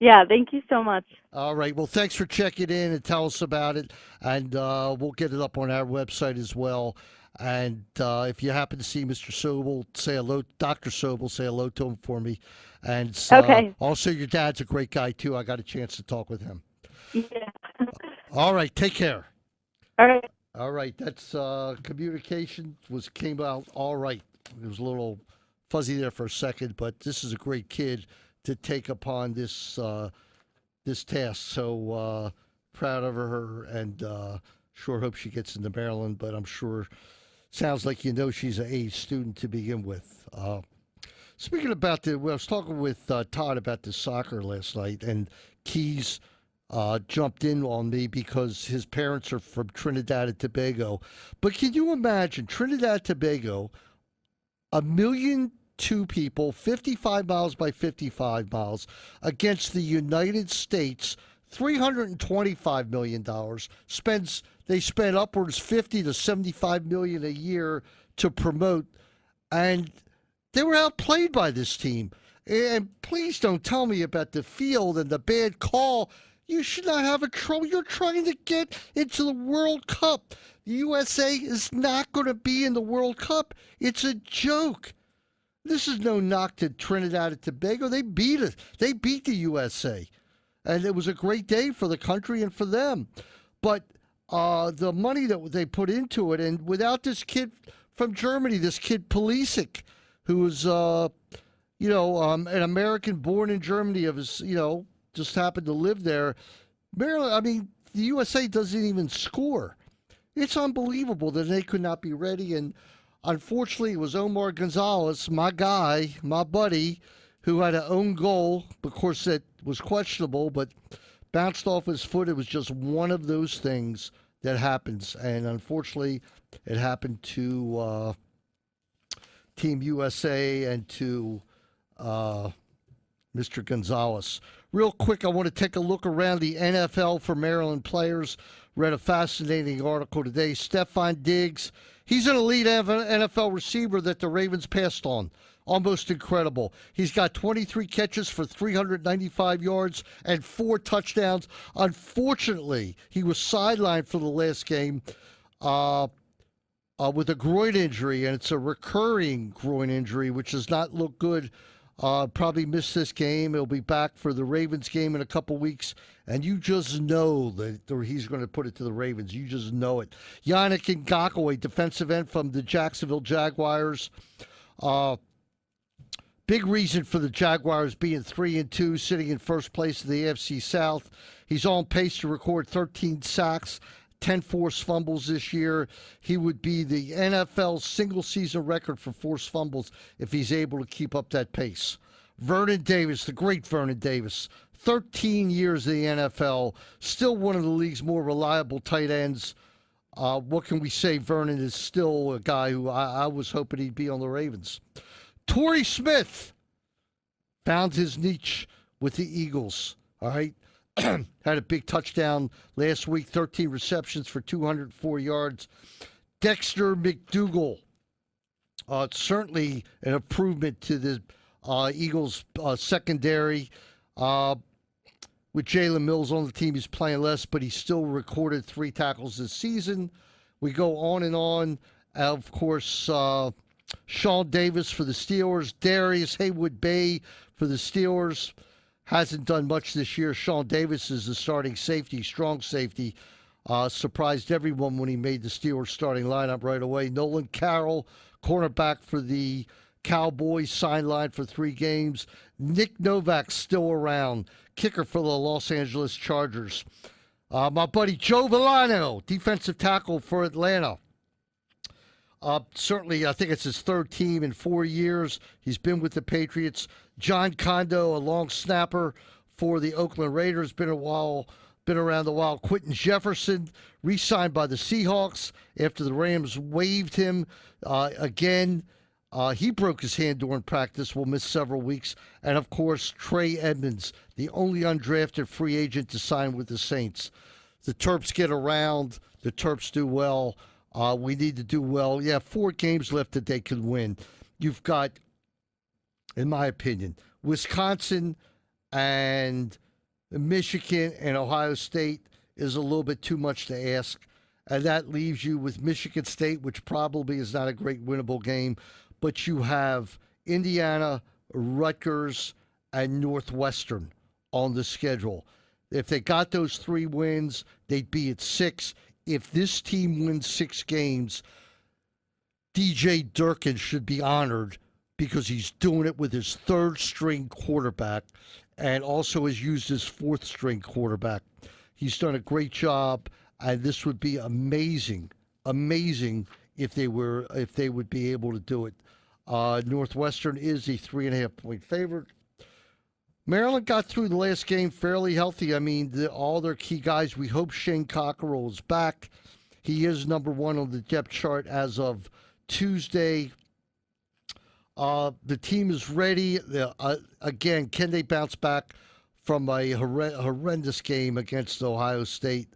Yeah, thank you so much. All right. Well, thanks for checking in and tell us about it, and we'll get it up on our website as well. And if you happen to see Mr. Sobel, say hello, Dr. Sobel, say hello to him for me. And okay. Also, your dad's a great guy too. I got a chance to talk with him. Yeah. All right. Take care. All right. All right, that's communication came out all right. It was a little fuzzy there for a second, but this is a great kid to take upon this this task. So proud of her, and sure hope she gets into Maryland. But I'm sure, sounds like she's an A student to begin with. Speaking about I was talking with Todd about the soccer last night, and Keys jumped in on me because his parents are from Trinidad and Tobago. But can you imagine Trinidad and Tobago, 1,000,002 people, 55 miles by 55 miles, against the United States, $325 million. They spend upwards $50 to $75 million a year to promote, and they were outplayed by this team. And please don't tell me about the field and the bad call. You should not have a trouble. You're trying to get into the World Cup. The USA is not going to be in the World Cup. It's a joke. This is no knock to Trinidad and Tobago. They beat it. They beat the USA. And it was a great day for the country and for them. But the money that they put into it, and without this kid from Germany, this kid Pulisic, who was, an American born in Germany of his, just happened to live there. Maryland, the USA doesn't even score. It's unbelievable that they could not be ready. And unfortunately, it was Omar Gonzalez, my guy, my buddy, who had an own goal. Of course, that was questionable, but bounced off his foot. It was just one of those things that happens. And unfortunately, it happened to Team USA and to Mr. Gonzalez. Real quick, I want to take a look around the NFL for Maryland players. Read a fascinating article today. Stephon Diggs, he's an elite NFL receiver that the Ravens passed on. Almost incredible. He's got 23 catches for 395 yards and 4 touchdowns. Unfortunately, he was sidelined for the last game with a groin injury, and it's a recurring groin injury, which does not look good Probably missed this game. He'll be back for the Ravens game in a couple weeks, and you just know that he's going to put it to the Ravens. You just know it. Yannick Ngakoue, defensive end from the Jacksonville Jaguars. Big reason for the Jaguars being 3-2, sitting in first place in the AFC South. He's on pace to record 13 sacks, 10 forced fumbles this year. He would be the NFL single-season record for forced fumbles if he's able to keep up that pace. Vernon Davis, the great Vernon Davis, 13 years in the NFL, still one of the league's more reliable tight ends. What can we say? Vernon is still a guy who I was hoping he'd be on the Ravens. Torrey Smith found his niche with the Eagles, all right? Had a big touchdown last week, 13 receptions for 204 yards. Dexter McDougal, certainly an improvement to the Eagles' secondary. With Jalen Mills on the team, he's playing less, but he still recorded 3 tackles this season. We go on and on. Of course, Sean Davis for the Steelers. Darius Haywood-Bay for the Steelers. Hasn't done much this year. Sean Davis is the starting safety, strong safety. Surprised everyone when he made the Steelers starting lineup right away. Nolan Carroll, cornerback for the Cowboys, sidelined for 3 games. Nick Novak still around, kicker for the Los Angeles Chargers. My buddy Joe Villano, defensive tackle for Atlanta. Certainly, I think it's his 3rd team in 4 years. He's been with the Patriots. John Kondo, a long snapper for the Oakland Raiders, been around a while. Quentin Jefferson, re-signed by the Seahawks after the Rams waived him again. He broke his hand during practice, will miss several weeks. And, of course, Trey Edmonds, the only undrafted free agent to sign with the Saints. The Terps get around. The Terps do well. We need to do well. Yeah, 4 games left that they can win. You've got, in my opinion, Wisconsin and Michigan and Ohio State is a little bit too much to ask. And that leaves you with Michigan State, which probably is not a great winnable game. But you have Indiana, Rutgers, and Northwestern on the schedule. If they got those 3 wins, they'd be at 6. If this team wins 6 games, DJ Durkin should be honored because he's doing it with his 3rd-string quarterback and also has used his 4th-string quarterback. He's done a great job, and this would be amazing if they would be able to do it. Northwestern is a 3.5-point favorite. Maryland got through the last game fairly healthy. I mean, all their key guys, we hope Shane Cockerell is back. He is number 1 on the depth chart as of Tuesday. The team is ready. Again, can they bounce back from a horrendous game against Ohio State?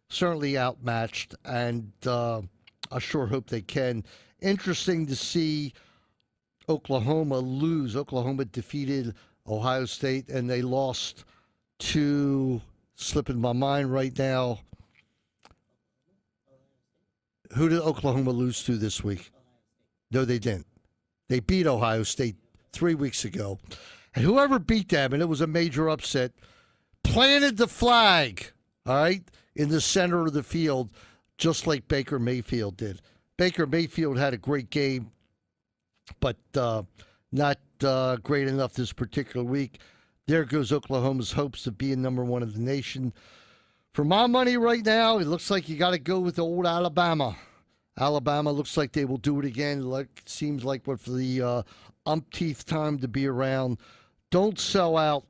Certainly outmatched, and I sure hope they can. Interesting to see Oklahoma lose. Oklahoma defeated Ohio State, and they lost to, slipping my mind right now, who did Oklahoma lose to this week? No, they didn't. They beat Ohio State 3 weeks ago. And whoever beat them, and it was a major upset, planted the flag, all right, in the center of the field, just like Baker Mayfield did. Baker Mayfield had a great game, but not great enough this particular week. There goes Oklahoma's hopes of being number 1 in the nation. For my money right now, it looks like you got to go with the old Alabama. Alabama looks like they will do it again. Seems like what for the umpteenth time to be around. Don't sell out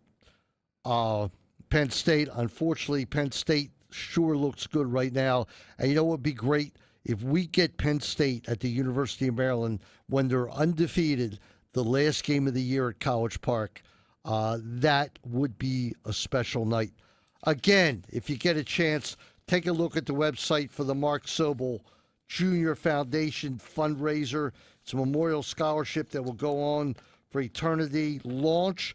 Penn State. Unfortunately, Penn State sure looks good right now. And you know what would be great? If we get Penn State at the University of Maryland when they're undefeated, the last game of the year at College Park, that would be a special night. Again, if you get a chance, take a look at the website for the Mark Sobel Jr Foundation fundraiser. It's a memorial scholarship that will go on for eternity. Launch.umd.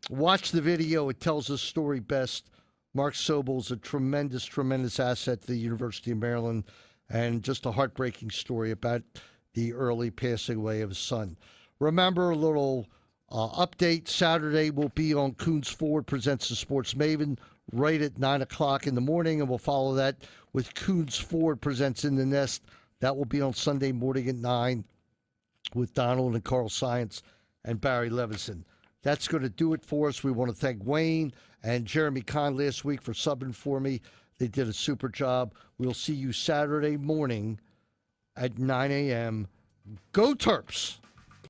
Watch the video. It tells the story best. Mark Sobel is a tremendous, tremendous asset to the University of Maryland, and just a heartbreaking story about the early passing away of his son. remember, a little update. Saturday will be on Koons Forward Presents the Sports Maven right at 9 o'clock in the morning, and we'll follow that with Koons Forward Presents In the Nest. That will be on Sunday morning at 9 with Donald and Carl Science and Barry Levinson. That's going to do it for us. We want to thank Wayne and Jeremy Kahn last week for subbing for me. They did a super job. We'll see you Saturday morning at 9 a.m. Go Terps!